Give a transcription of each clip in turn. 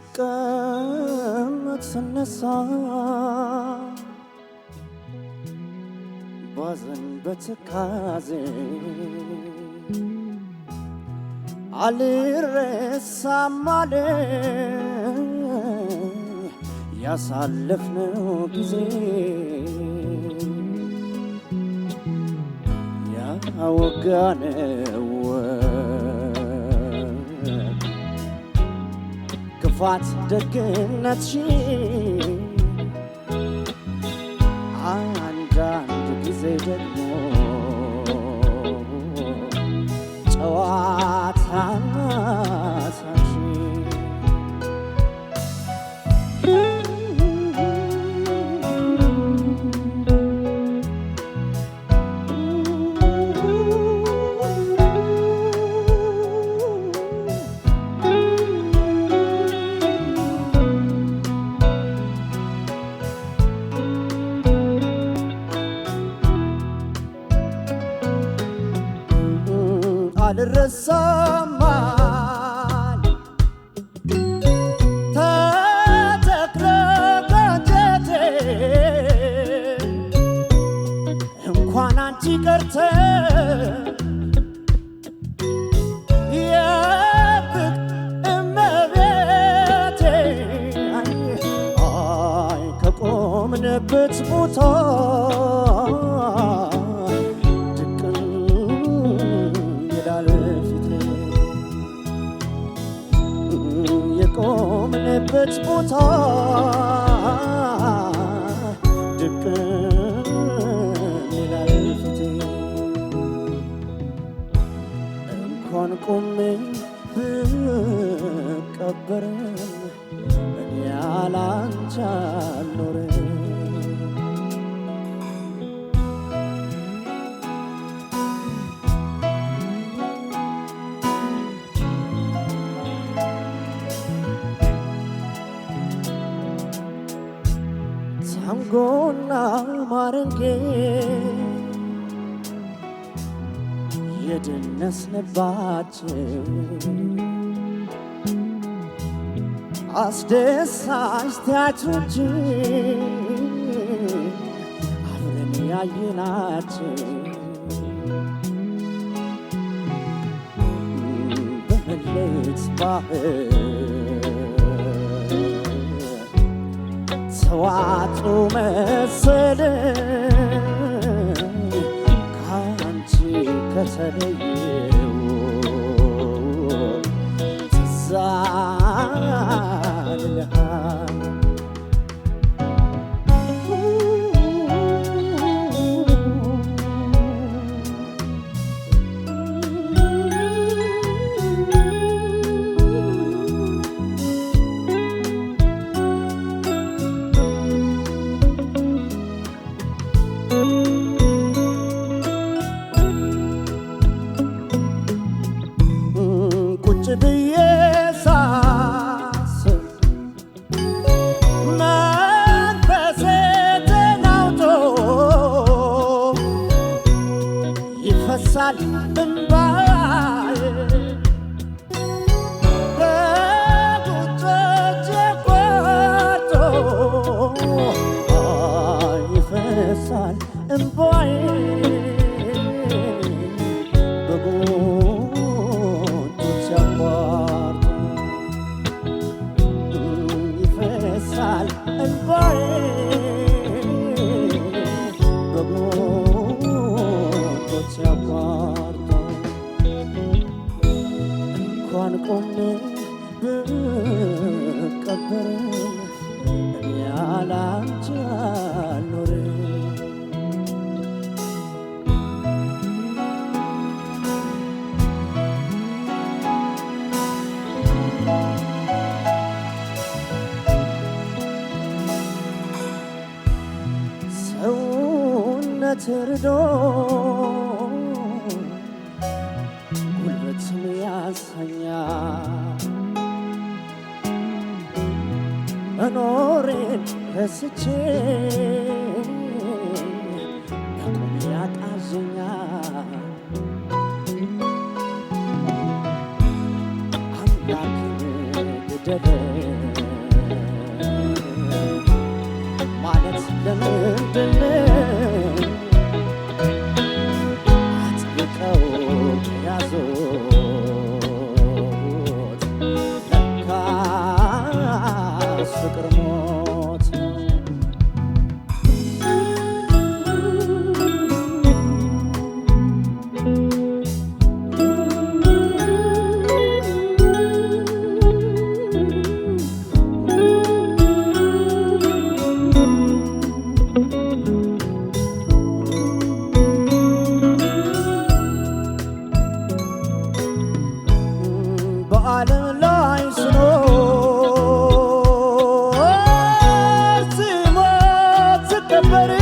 ስቀመጥ ስነሳ ባዘን በትካዜ አልረሳም አለኝ ያሳለፍነው ጊዜ ያወጋነው ክፋት ደግነትሽን አንዳንድ ጊዜ ደግሞ ጨዋታና ሳቅሽ አልረሳም ተተክለ ከአንጀቴ እንኳን አንቺ ቀርተ የፍቅር እመቤቴ አይ ከቆምንበት ቦታ የቆምንበት ቦታ ድቅን ይላል ፊቴ እንኳን ቆሜ ብቀበርም እኔ ያላንቺ አልኖርም ታንጎና ማረንጌ የደነስንባቸው አስደሳች ቲያትሮች አብረን ያየናቸው በመለየት ባህር ተዋጡ መሰለኝ ካንቺ ከተለየው ትዝ አልልሃል ቁጭ ብዬ ሳስብ መንፈሴ ተናውጦ ይፈሳል እንባዬ በጉንጮቼ ቆርጦ ይፈሳል እንባዬ ይፈሳል እንባዬ በጉንጮቼ አቋርጦ እንኳን ቆሜ ብቀበርም እኔ ያላንቺ አልኖርም ሰውነት ርዶ ጉልበትም ያንሰኛል መኖሬን ረስቼ በቁም ያቃዠኛል ወደደ ማለት ለምንድነው አጥብቀው ያዙት ለካስ ፍቅር ሞት በዓለም ላይ ስኖር ስሞት ስቀበር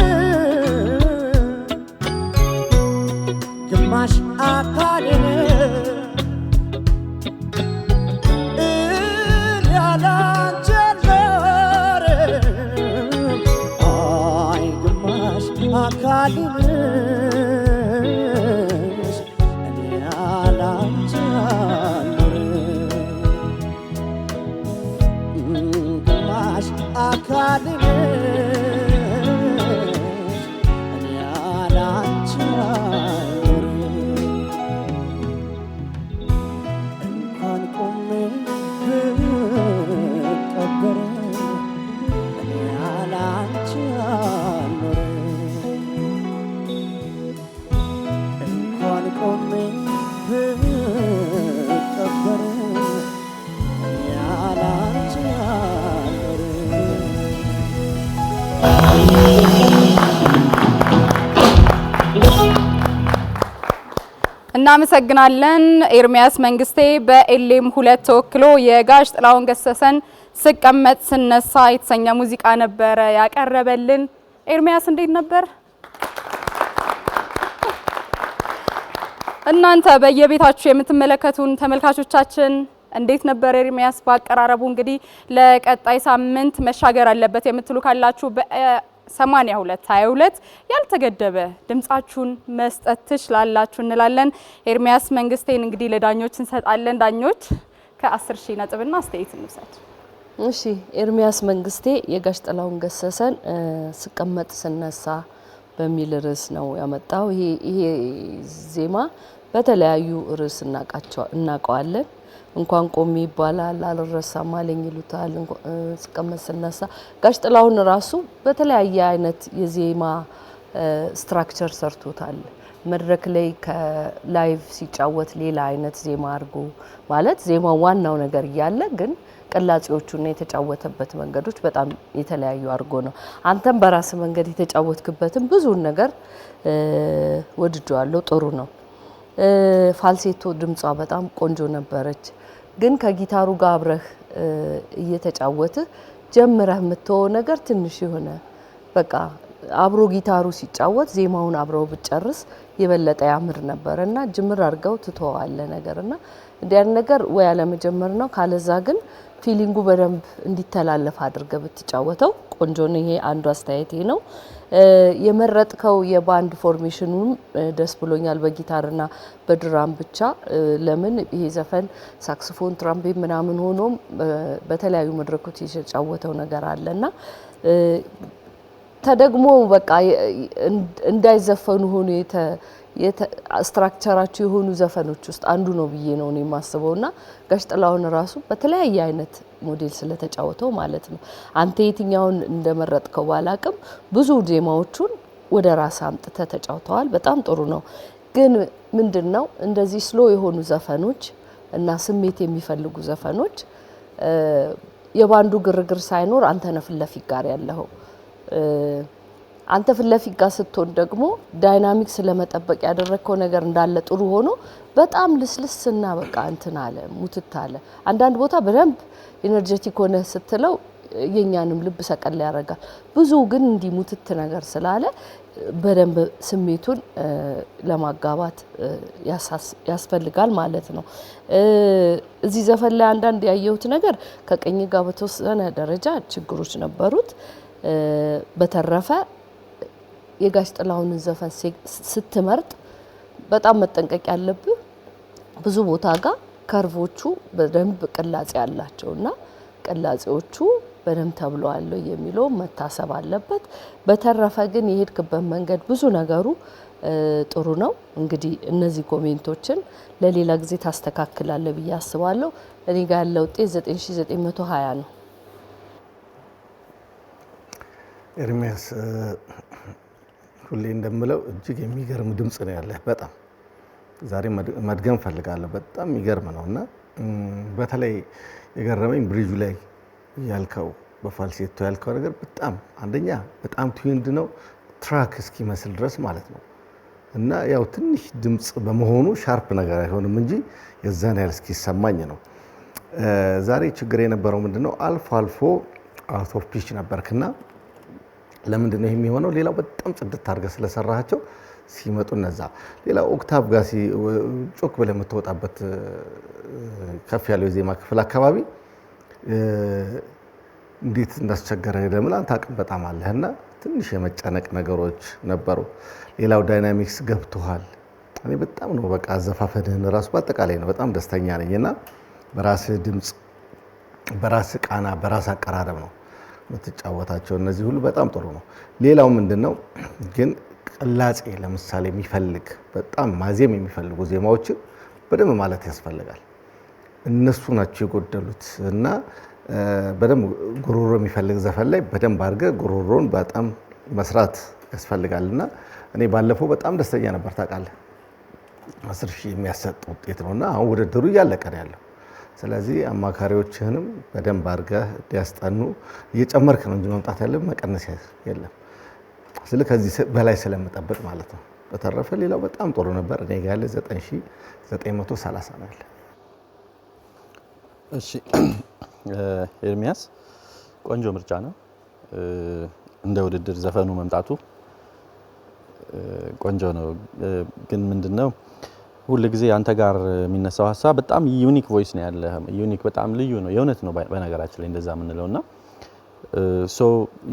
ግማሽ አካሌን ያለ አንቺ አልኖርም አይ ግማሽ አካሌን እኔ ያለ አንቺ ግማሽ አካል እኔ ያለ አንቺ አልኖርም እንኳን ቆሜ ብቀበር እኔ ያለ አንቺ አልኖርም እንኳን ቆሜ ብቀበር ያለ አንቺ እናመሰግናለን። ኤርሚያስ መንግስቴ በኤሌም 2 ተወክሎ የጋሽ ጥላሁን ገሰሰን ስቀመጥ ስነሳ የተሰኘ ሙዚቃ ነበረ ያቀረበልን። ኤርሚያስ እንዴት ነበር? እናንተ በየቤታችሁ የምትመለከቱን ተመልካቾቻችን እንዴት ነበር ኤርሚያስ ባቀራረቡ? እንግዲህ ለቀጣይ ሳምንት መሻገር አለበት የምትሉ ካላችሁ በ8222 ያልተገደበ ድምጻችሁን መስጠት ትችላላችሁ እንላለን። ኤርሚያስ መንግስቴን እንግዲህ ለዳኞች እንሰጣለን። ዳኞች ከ10,000 ነጥብና አስተያየት እንውሰድ። እሺ ኤርሚያስ መንግስቴ የጋሽ ጥላሁን ገሰሰን ስቀመጥ ስነሳ በሚል ርዕስ ነው ያመጣው። ይሄ ዜማ በተለያዩ ርዕስ እናቀዋለን። እንኳን ቆሜ ይባላል፣ አልረሳም አለኝ ይሉታል፣ ስቀመጥ ስነሳ። ጋሽ ጥላሁን ራሱ በተለያየ አይነት የዜማ ስትራክቸር ሰርቶታል። መድረክ ላይ ከላይቭ ሲጫወት ሌላ አይነት ዜማ አድርጎ ማለት ዜማው ዋናው ነገር እያለ ግን ቅላጼዎቹና የተጫወተበት መንገዶች በጣም የተለያዩ አድርጎ ነው። አንተም በራስ መንገድ የተጫወትክበትም ብዙን ነገር ወድጄዋለሁ። ጥሩ ነው። ፋልሴቶ ድምጿ በጣም ቆንጆ ነበረች። ግን ከጊታሩ ጋር አብረህ እየተጫወትህ ጀምረህ የምትወው ነገር ትንሽ የሆነ በቃ አብሮ ጊታሩ ሲጫወት ዜማውን አብረው ብጨርስ የበለጠ ያምር ነበርና ጅምር አድርገው ትተዋለ ነገርና እንዲያን ነገር ወይ አለመጀመር ነው። ካለዛ ግን ፊሊንጉ በደንብ እንዲተላለፍ አድርገህ ብትጫወተው ቆንጆ ነው። ይሄ አንዱ አስተያየቴ ነው። የመረጥከው የባንድ ፎርሜሽኑም ደስ ብሎኛል። በጊታርና በድራም ብቻ ለምን ይሄ ዘፈን ሳክስፎን፣ ትራምፔት ምናምን ሆኖም በተለያዩ መድረኮች የተጫወተው ነገር አለና ተደግሞ በቃ እንዳይዘፈኑ ሆኖ ስትራክቸራቸው የሆኑ ዘፈኖች ውስጥ አንዱ ነው ብዬ ነው እኔ የማስበውና ጋሽ ጥላሁን ራሱ በተለያየ አይነት ሞዴል ስለተጫወተው ማለት ነው። አንተ የትኛውን እንደመረጥከው ባላቅም ብዙ ዜማዎቹን ወደ ራስ አምጥተ ተጫውተዋል። በጣም ጥሩ ነው። ግን ምንድነው እንደዚህ ስሎ የሆኑ ዘፈኖች እና ስሜት የሚፈልጉ ዘፈኖች የባንዱ ግርግር ሳይኖር አንተ ነህ ፊት ለፊት ጋር ያለው አንተ ፊት ለፊት ጋር ስትሆን ደግሞ ዳይናሚክስ ለመጠበቅ ያደረከው ነገር እንዳለ ጥሩ ሆኖ በጣም ልስልስና በቃ እንትን አለ ሙትት አለ። አንዳንድ ቦታ በደንብ ኢነርጂቲክ ሆነ ስትለው የኛንም ልብ ሰቀል ያደርጋል። ብዙ ግን እንዲ ሙትት ነገር ስላለ በደንብ ስሜቱን ለማጋባት ያስፈልጋል ማለት ነው። እዚህ ዘፈን ላይ አንዳንድ ያየሁት ነገር ከቀኝ ጋር በተወሰነ ደረጃ ችግሮች ነበሩት። በተረፈ የጋሽ ጥላሁንን ዘፈን ስትመርጥ በጣም መጠንቀቅ ያለብህ ብዙ ቦታ ጋር ከርቮቹ በደንብ ቅላጼ ያላቸውና ቅላጼዎቹ በደንብ ተብለዋል የሚለው መታሰብ አለበት። በተረፈ ግን የሄድክበት መንገድ ብዙ ነገሩ ጥሩ ነው። እንግዲህ እነዚህ ኮሜንቶችን ለሌላ ጊዜ ታስተካክላለህ ብዬ አስባለሁ። እኔ ጋር ያለው ውጤት 9920 ነው። ኤርሚያስ ሁሌ እንደምለው እጅግ የሚገርም ድምጽ ነው ያለህ። በጣም ዛሬ መድገም ፈልጋለሁ። በጣም የሚገርም ነውና በተለይ የገረመኝ ብሪጁ ላይ ያልከው በፋልሴቶ ያልከው ነገር በጣም አንደኛ በጣም ትዊንድ ነው ትራክ እስኪመስል ድረስ ማለት ነው። እና ያው ትንሽ ድምጽ በመሆኑ ሻርፕ ነገር አይሆንም እንጂ የዛን ያህል እስኪሰማኝ ነው። ዛሬ ችግር የነበረው ምንድነው አልፎ አልፎ አውት ኦፍ ፒች ነበርክና ለምንድነው ይሄ የሚሆነው? ሌላው በጣም ጽድት አድርገህ ስለሰራሃቸው ሲመጡ እነዛ ሌላ ኦክታቭ ጋር ጮክ ብለህ የምትወጣበት ከፍ ያለው የዜማ ክፍል አካባቢ እንዴት እንዳስቸገረ ደምላ አንተ አቅም በጣም አለህና ትንሽ የመጨነቅ ነገሮች ነበሩ። ሌላው ዳይናሚክስ ገብቷል። እኔ በጣም ነው በቃ አዘፋፈንህን ራሱ በአጠቃላይ ነው በጣም ደስተኛ ነኝና በራስህ ድምጽ፣ በራስህ ቃና፣ በራስህ አቀራረብ ነው የምትጫወታቸው። እነዚህ ሁሉ በጣም ጥሩ ነው። ሌላው ምንድነው ግን ቅላጼ ለምሳሌ የሚፈልግ በጣም ማዜም የሚፈልጉ ዜማዎችን በደንብ ማለት ያስፈልጋል። እነሱ ናቸው የጎደሉት እና በደንብ ጉሮሮ የሚፈልግ ዘፈን ላይ በደንብ አድርገህ ጉሮሮን በጣም መስራት ያስፈልጋልና እኔ ባለፈው በጣም ደስተኛ ነበር ታውቃለህ። 10,000 የሚያሰጥ ውጤት ነውና አሁን ውድድሩ እያለቀ ነው ያለው። ስለዚህ አማካሪዎችህንም በደንብ አድርገህ እንዲያስጠኑ እየጨመርክ ነው እንጂ መምጣት ያለብህ መቀነስ የለም። ስለዚህ ከዚህ በላይ ስለምጠብቅ ማለት ነው። በተረፈ ሌላው በጣም ጥሩ ነበር። እኔ ጋር ያለ 9930 ነው ያለ። እሺ ኤርሚያስ ቆንጆ ምርጫ ነው። እንደ ውድድር ዘፈኑ መምጣቱ ቆንጆ ነው። ግን ምንድነው ሁሉ ጊዜ አንተ ጋር የሚነሳው ሐሳብ በጣም ዩኒክ ቮይስ ነው ያለ። ዩኒክ በጣም ልዩ ነው። የእውነት ነው በነገራችን ላይ እንደዛ የምንለውና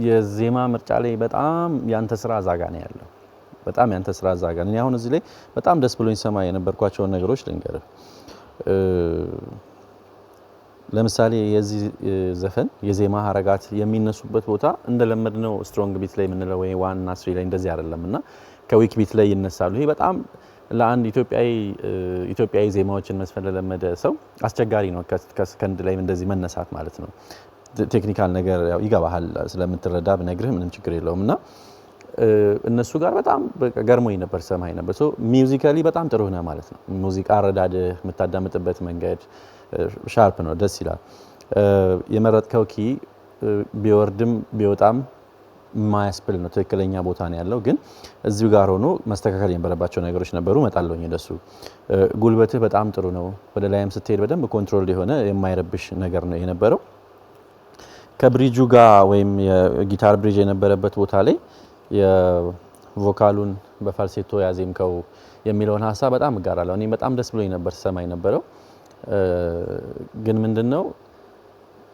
የዜማ ምርጫ ላይ በጣም ያንተ ስራ ዛጋ ነው ያለው። በጣም ያንተ ስራ ዛጋ ነው። እኔ አሁን እዚህ ላይ በጣም ደስ ብሎኝ ሰማይ የነበርኳቸው ነገሮች ልንገርህ። ለምሳሌ የዚህ ዘፈን የዜማ ሀረጋት የሚነሱበት ቦታ እንደለመድነው ስትሮንግ ቢት ላይ የምንለው ወይ 1 እና 3 ላይ እንደዚህ አይደለምና ከዊክ ቢት ላይ ይነሳሉ። ይሄ በጣም ለአንድ ኢትዮጵያዊ ዜማዎችን መስፈን ለለመደ ሰው አስቸጋሪ ነው። ከሰከንድ ላይ እንደዚህ መነሳት ማለት ነው። ቴክኒካል ነገር ያው ይገባሃል ስለምትረዳ ብነግርህ ምንም ችግር የለውምና እነሱ ጋር በጣም ገርሞኝ ነበር ሰማይ ነበር። ሚውዚካሊ በጣም ጥሩ ነው ማለት ነው። ሙዚቃ አረዳድህ የምታዳምጥበት መንገድ ሻርፕ ነው፣ ደስ ይላል። የመረጥከው ኪ ቢወርድም ቢወጣም ማያስብል ነው። ትክክለኛ ቦታ ነው ያለው። ግን እዚሁ ጋር ሆኖ መስተካከል የነበረባቸው ነገሮች ነበሩ። መጣለውኝ እንደሱ ጉልበትህ በጣም ጥሩ ነው። ወደ ላይም ስትሄድ በደንብ ኮንትሮል የሆነ የማይረብሽ ነገር ነው የነበረው። ከብሪጁ ጋር ወይም የጊታር ብሪጅ የነበረበት ቦታ ላይ የቮካሉን በፋልሴቶ ያዜምከው የሚለውን ሐሳብ በጣም እጋራለሁ። እኔ በጣም ደስ ብሎኝ ነበር ሰማይ ነበረው። ግን ምንድነው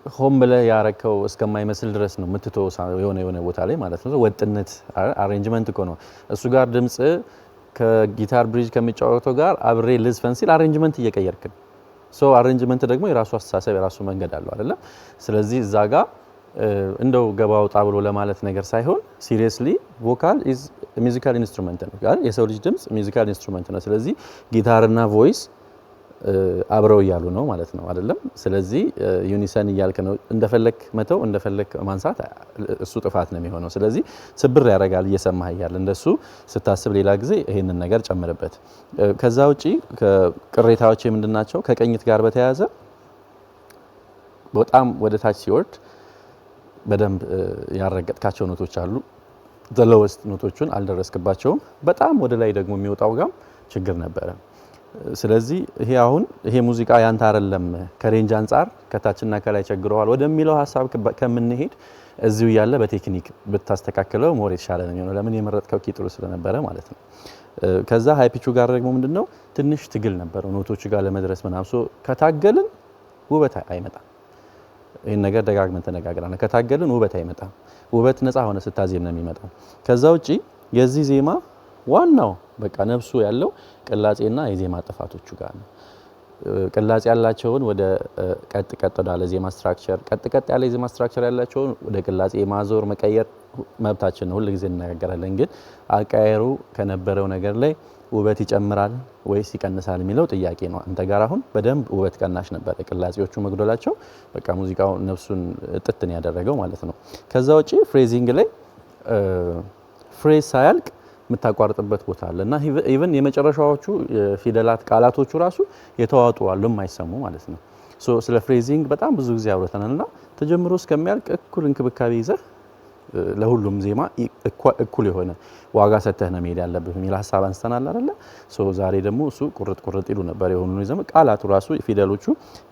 ሆም ብለህ ያረከው እስከማይመስል ድረስ ነው የምትተው የሆነ ቦታ ላይ ማለት ነው። ወጥነት አሬንጅመንት እኮ ነው እሱ ጋር ድምጽ ከጊታር ብሪጅ ከሚጫወተው ጋር አብሬ ልዝፈን ሲል አሬንጅመንት እየቀየርክ ነው። አሬንጅመንት ደግሞ የራሱ አስተሳሰብ የራሱ መንገድ አለው አይደለ? ስለዚህ እዛ ጋር እንደው ገባ ወጣ ብሎ ለማለት ነገር ሳይሆን ሲሪየስሊ ቮካል ኢዝ ሚውዚካል ኢንስትሩመንት ነው አይደል? የሰው ልጅ ድምጽ ሚውዚካል ኢንስትሩመንት ነው። ስለዚህ ጊታርና ቮይስ አብረው እያሉ ነው ማለት ነው አይደለም? ስለዚህ ዩኒሰን እያልክ ነው። እንደፈለክ መተው እንደፈለክ ማንሳት እሱ ጥፋት ነው የሚሆነው። ስለዚህ ስብር ያደርጋል እየሰማህ እያለ እንደሱ ስታስብ ሌላ ጊዜ ይሄንን ነገር ጨምርበት። ከዛ ውጪ ቅሬታዎች ምንድናቸው? ከቅኝት ጋር በተያያዘ በጣም ወደ ታች ሲወርድ በደንብ ያረጋግጥካቸው ኖቶች አሉ። ዘ ሎወስት ኖቶቹን አልደረስክባቸውም። በጣም ወደ ላይ ደግሞ የሚወጣው ጋር ችግር ነበረ። ስለዚህ ይሄ ሙዚቃ ያንተ አይደለም ከሬንጅ አንፃር ከታችና ከላይ ቸግረዋል ወደሚለው ሐሳብ ከምንሄድ እዚሁ ያለ በቴክኒክ ብታስተካክለው ሞር የተሻለ ነው የሚሆነው። ለምን የመረጥከው ኪ ጥሩ ስለነበረ ማለት ነው። ከዛ ሃይ ፒቹ ጋር ደግሞ ምንድነው ትንሽ ትግል ነበረው ኖቶቹ ጋር ለመድረስ ምናምን ከታገልን ውበት አይመጣም። ይሄን ነገር ደጋግመን ተነጋግረናል። ከታገልን ውበት አይመጣም። ውበት ነፃ ሆነ ስታዜም ነው የሚመጣው። ከዛ ውጪ የዚህ ዜማ ዋናው በቃ ነፍሱ ያለው ቅላጼና የዜማ ጥፋቶቹ ጋር ነው። ቅላጼ ያላቸውን ወደ ቀጥ ወዳለ ዜማ ስትራክቸር ቀጥ ያለ ዜማ ስትራክቸር ያላቸውን ወደ ቅላጼ ማዞር መቀየር መብታችን ነው፣ ሁሉ ጊዜ እንነጋገራለን። ግን አቃየሩ ከነበረው ነገር ላይ ውበት ይጨምራል ወይስ ይቀንሳል የሚለው ጥያቄ ነው። አንተ ጋር አሁን በደንብ ውበት ቀናሽ ነበር፣ ቅላጼዎቹ መግደላቸው በቃ ሙዚቃው ነፍሱን ጥጥን ያደረገው ማለት ነው። ከዛ ውጪ ፍሬዚንግ ላይ ፍሬዝ ሳያልቅ የምታቋርጥበት ቦታ አለ እና ኢቭን የመጨረሻዎቹ ፊደላት ቃላቶቹ ራሱ የተዋጡ አሉ የማይሰሙ ማለት ነው። ስለ ፍሬዚንግ በጣም ብዙ ጊዜ አውርተናልና ተጀምሮ እስከሚያልቅ እኩል እንክብካቤ ይዘህ ለሁሉም ዜማ እኩል የሆነ ዋጋ ሰጥተህ ነው መሄድ ያለብህ የሚል ሀሳብ አንስተናል አይደለ? ዛሬ ደግሞ እሱ ቁርጥ ይሉ ነበር የሆኑ ዘመ ቃላቱ ራሱ ፊደሎቹ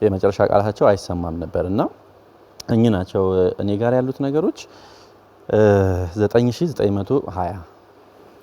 የመጨረሻ ቃላታቸው አይሰማም ነበር እና እኚህ ናቸው እኔ ጋር ያሉት ነገሮች 9920